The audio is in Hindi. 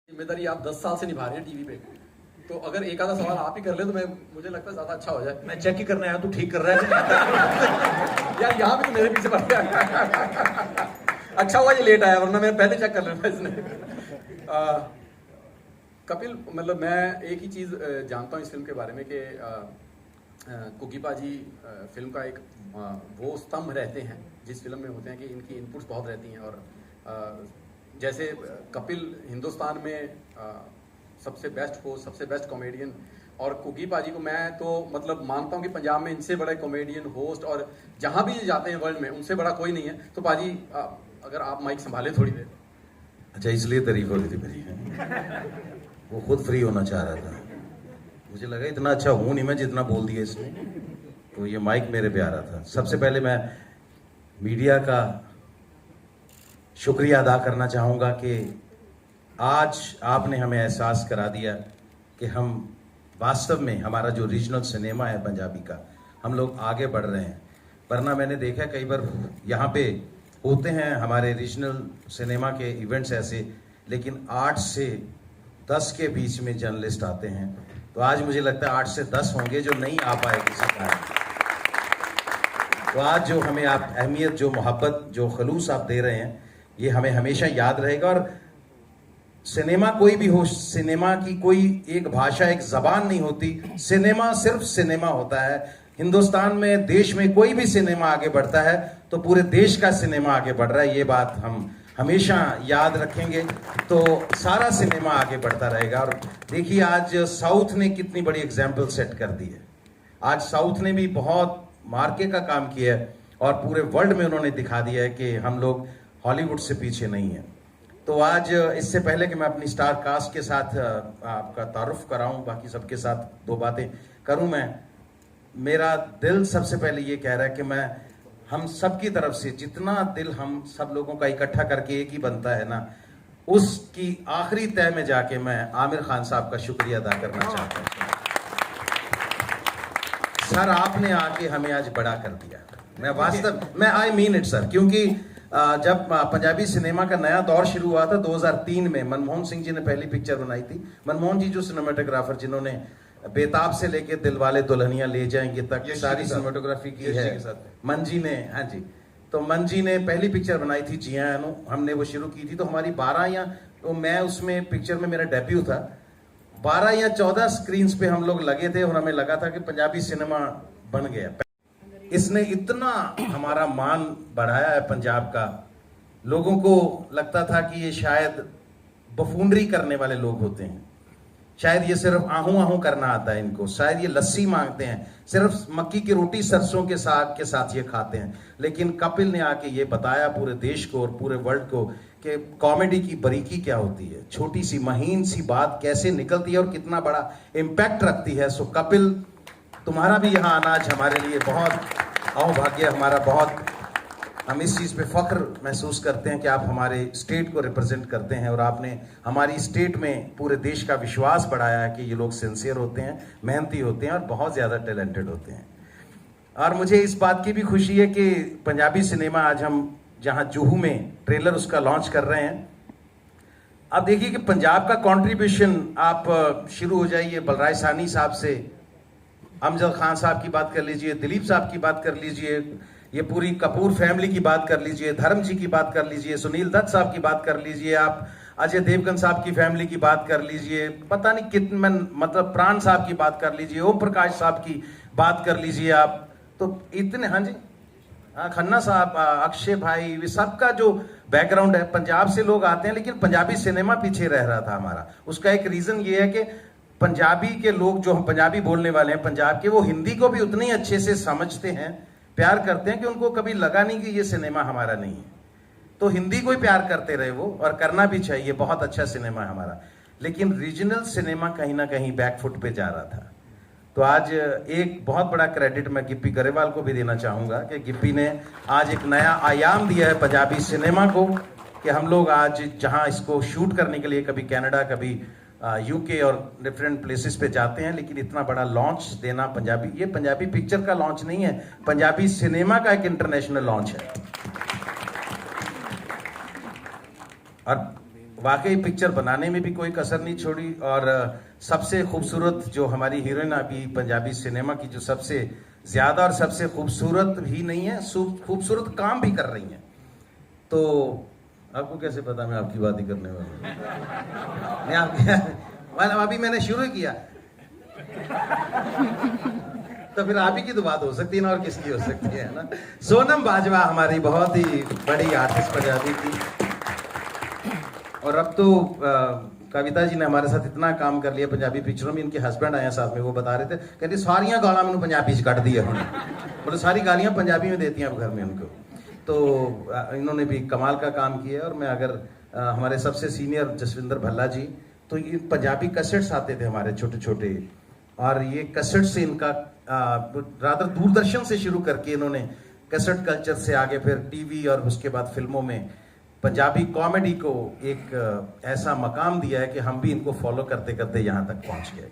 जिम्मेदारी आप 10 साल से निभा रहे हैं टीवी पे, तो अगर एक आधा सवाल आप ही कर ले तो मुझे लगता है ज्यादा अच्छा हो जाए। मैं चेक ही करने आया, तू ठीक कर रहा है यार यहाँ भी तो मेरे पीछे पड़ गया। अच्छा हुआ ये लेट आया, वरना मैं पहले चेक कर लेना इसने। कपिल, मतलब मैं एक ही चीज़ जानता हूँ इस फिल्म के बारे में कि कुकी पाजी फिल्म का एक वो स्तंभ रहते हैं जिस फिल्म में होते हैं कि इनकी इनपुट्स बहुत रहती हैं, और जैसे कपिल हिंदुस्तान में सबसे बेस्ट होस्ट, सबसे बेस्ट कॉमेडियन, और कुकी पाजी को मैं तो मतलब मानता हूँ कि पंजाब में इनसे बड़े कॉमेडियन होस्ट और जहाँ भी जाते हैं वर्ल्ड में उनसे बड़ा कोई नहीं है। तो पाजी अगर आप माइक संभालें थोड़ी देर। अच्छा, इसलिए तारीफ हो रही थी मेरी। वो खुद फ्री होना चाह रहा था, मुझे लगा इतना अच्छा हूं नहीं मैं जितना बोल दिया इसने, तो ये माइक मेरे पे आ रहा था। सबसे पहले मैं मीडिया का शुक्रिया अदा करना चाहूँगा कि आज आपने हमें एहसास करा दिया कि हम वास्तव में हमारा जो रीजनल सिनेमा है पंजाबी का, हम लोग आगे बढ़ रहे हैं। वरना मैंने देखा कई बार यहाँ पे होते हैं हमारे रीजनल सिनेमा के इवेंट्स ऐसे, लेकिन 8 से 10 के बीच में जर्नलिस्ट आते हैं। तो आज मुझे लगता है 8 से 10 होंगे जो नहीं आ पाए किसी कारण। तो आज जो हमें आप अहमियत, जो मोहब्बत, जो खलूस आप दे रहे हैं, ये हमें हमेशा याद रहेगा। और सिनेमा कोई भी हो, सिनेमा की कोई एक भाषा, एक जबान नहीं होती। सिनेमा सिर्फ सिनेमा होता है। हिंदुस्तान में, देश में कोई भी सिनेमा आगे बढ़ता है तो पूरे देश का सिनेमा आगे बढ़ रहा है। ये बात हम हमेशा याद रखेंगे, तो सारा सिनेमा आगे बढ़ता रहेगा। और देखिए आज साउथ ने कितनी बड़ी एग्जाम्पल सेट कर दी है। आज साउथ ने भी बहुत मार्के का काम किया है और पूरे वर्ल्ड में उन्होंने दिखा दिया है कि हम लोग हॉलीवुड से पीछे नहीं हैं। तो आज इससे पहले कि मैं अपनी स्टार कास्ट के साथ आपका तारुफ कराऊं, बाकी सबके साथ 2 बातें करूं, मेरा दिल सबसे पहले ये कह रहा है कि मैं हम सब की तरफ से जितना दिल हम सब लोगों का इकट्ठा करके एक ही बनता है ना, उसकी आखिरी तय में जाके मैं आमिर खान साहब का शुक्रिया अदा करना चाहता हूँ। सर, आपने आके हमें आज बड़ा कर दिया। मैं वास्तव में आई मीन इट सर, क्योंकि जब पंजाबी सिनेमा का नया दौर शुरू हुआ था 2003 में, मनमोहन सिंह जी ने पहली पिक्चर बनाई थी। मनमोहन जी जो सिनेमाटोग्राफर जिन्होंने बेताब से लेके दिलवाले दुल्हनिया ले जाएंगे तक सारी सिनेमाटोग्राफी की है, मन जी ने। हाँ जी, तो मन जी ने पहली पिक्चर बनाई थी जिया अनु, हमने वो शुरू की थी। तो हमारी 12 या तो मैं उसमें पिक्चर में मेरा डेब्यू था, 12 या 14 स्क्रीन पे हम लोग लगे थे और हमें लगा था कि पंजाबी सिनेमा बन गया। इसने इतना हमारा मान बढ़ाया है पंजाब का, लोगों को लगता था कि ये शायद बफूंडरी करने वाले लोग होते हैं, शायद ये सिर्फ आहू आहू करना आता है इनको, शायद ये लस्सी मांगते हैं, सिर्फ मक्की की रोटी सरसों के साग के साथ ये खाते हैं। लेकिन कपिल ने आके ये बताया पूरे देश को और पूरे वर्ल्ड को कि कॉमेडी की बारीकी क्या होती है, छोटी सी महीन सी बात कैसे निकलती है और कितना बड़ा इम्पैक्ट रखती है। सो कपिल, तुम्हारा भी यहाँ आना आज हमारे लिए बहुत अहोभाग्य, हमारा बहुत, हम इस चीज़ पे फख्र महसूस करते हैं कि आप हमारे स्टेट को रिप्रेजेंट करते हैं और आपने हमारी स्टेट में पूरे देश का विश्वास बढ़ाया है कि ये लोग सिंसियर होते हैं, मेहनती होते हैं और बहुत ज़्यादा टैलेंटेड होते हैं। और मुझे इस बात की भी खुशी है कि पंजाबी सिनेमा आज हम जहाँ जुहू में ट्रेलर उसका लॉन्च कर रहे हैं। अब देखिए कि पंजाब का कॉन्ट्रीब्यूशन, आप शुरू हो जाइए बलराज सानी साहब से, अमजद खान साहब की बात कर लीजिए, दिलीप साहब की बात कर लीजिए, ये पूरी कपूर फैमिली की बात कर लीजिए, धर्म जी की बात कर लीजिए, सुनील दत्त साहब की बात कर लीजिए, आप अजय देवगन साहब की फैमिली की बात कर लीजिए, पता नहीं कितने, मतलब प्राण साहब की बात कर लीजिए, ओम प्रकाश साहब की बात कर लीजिए आप, तो इतने, हाँ जी, हाँ, खन्ना साहब, अक्षय भाई, सबका जो बैकग्राउंड है, पंजाब से लोग आते हैं, लेकिन पंजाबी सिनेमा पीछे रह रहा था हमारा। उसका एक रीज़न ये है कि पंजाबी के लोग, जो हम पंजाबी बोलने वाले हैं पंजाब के, वो हिंदी को भी उतनी अच्छे से समझते हैं, प्यार करते हैं कि उनको कभी लगा नहीं कि ये सिनेमा हमारा नहीं है। तो हिंदी को ही प्यार करते रहे वो, और करना भी चाहिए, बहुत अच्छा सिनेमा है हमारा। लेकिन रीजनल सिनेमा कहीं ना कहीं बैकफुट पे जा रहा था। तो आज एक बहुत बड़ा क्रेडिट मैं गिप्पी गरेवाल को भी देना चाहूँगा कि गिप्पी ने आज एक नया आयाम दिया है पंजाबी सिनेमा को, कि हम लोग आज जहाँ इसको शूट करने के लिए कभी कनाडा, कभी यूके और डिफरेंट प्लेसेस पे जाते हैं, लेकिन इतना बड़ा लॉन्च देना पंजाबी, ये पंजाबी पिक्चर का लॉन्च नहीं है, पंजाबी सिनेमा का एक इंटरनेशनल लॉन्च है। और वाकई पिक्चर बनाने में भी कोई कसर नहीं छोड़ी, और सबसे खूबसूरत जो हमारी हीरोइन अभी पंजाबी सिनेमा की जो सबसे ज्यादा और सबसे खूबसूरत भी नहीं है, खूबसूरत काम भी कर रही हैं। तो आपको कैसे पता मैं आपकी बात ही करने वाला हूं? मैं आपकी अभी मैंने शुरू किया तो फिर आप ही की तो बात हो सकती है ना, और किसकी हो सकती है ना। सोनम बाजवा हमारी बहुत ही बड़ी आर्टिस्ट पंजाबी की, और अब तो कविता जी ने हमारे साथ इतना काम कर लिया पंजाबी पिक्चरों में। इनके हस्बैंड आए साथ में, वो बता रहे थे, कहते सारियां गालां मैंने पंजाबी च कट दी है उन्होंने, मतलब सारी गालियां पंजाबी में देती हैं अब घर में उनको। तो इन्होंने भी कमाल का काम किया। और मैं अगर हमारे सबसे सीनियर जसविंदर भल्ला जी, तो ये पंजाबी कैसेट्स आते थे हमारे छोटे छोटे, और ये कैसेट से इनका रादर दूरदर्शन से शुरू करके इन्होंने कैसेट कल्चर से आगे फिर टीवी और उसके बाद फिल्मों में पंजाबी कॉमेडी को एक ऐसा मकाम दिया है कि हम भी इनको फॉलो करते करते यहाँ तक पहुँच गए।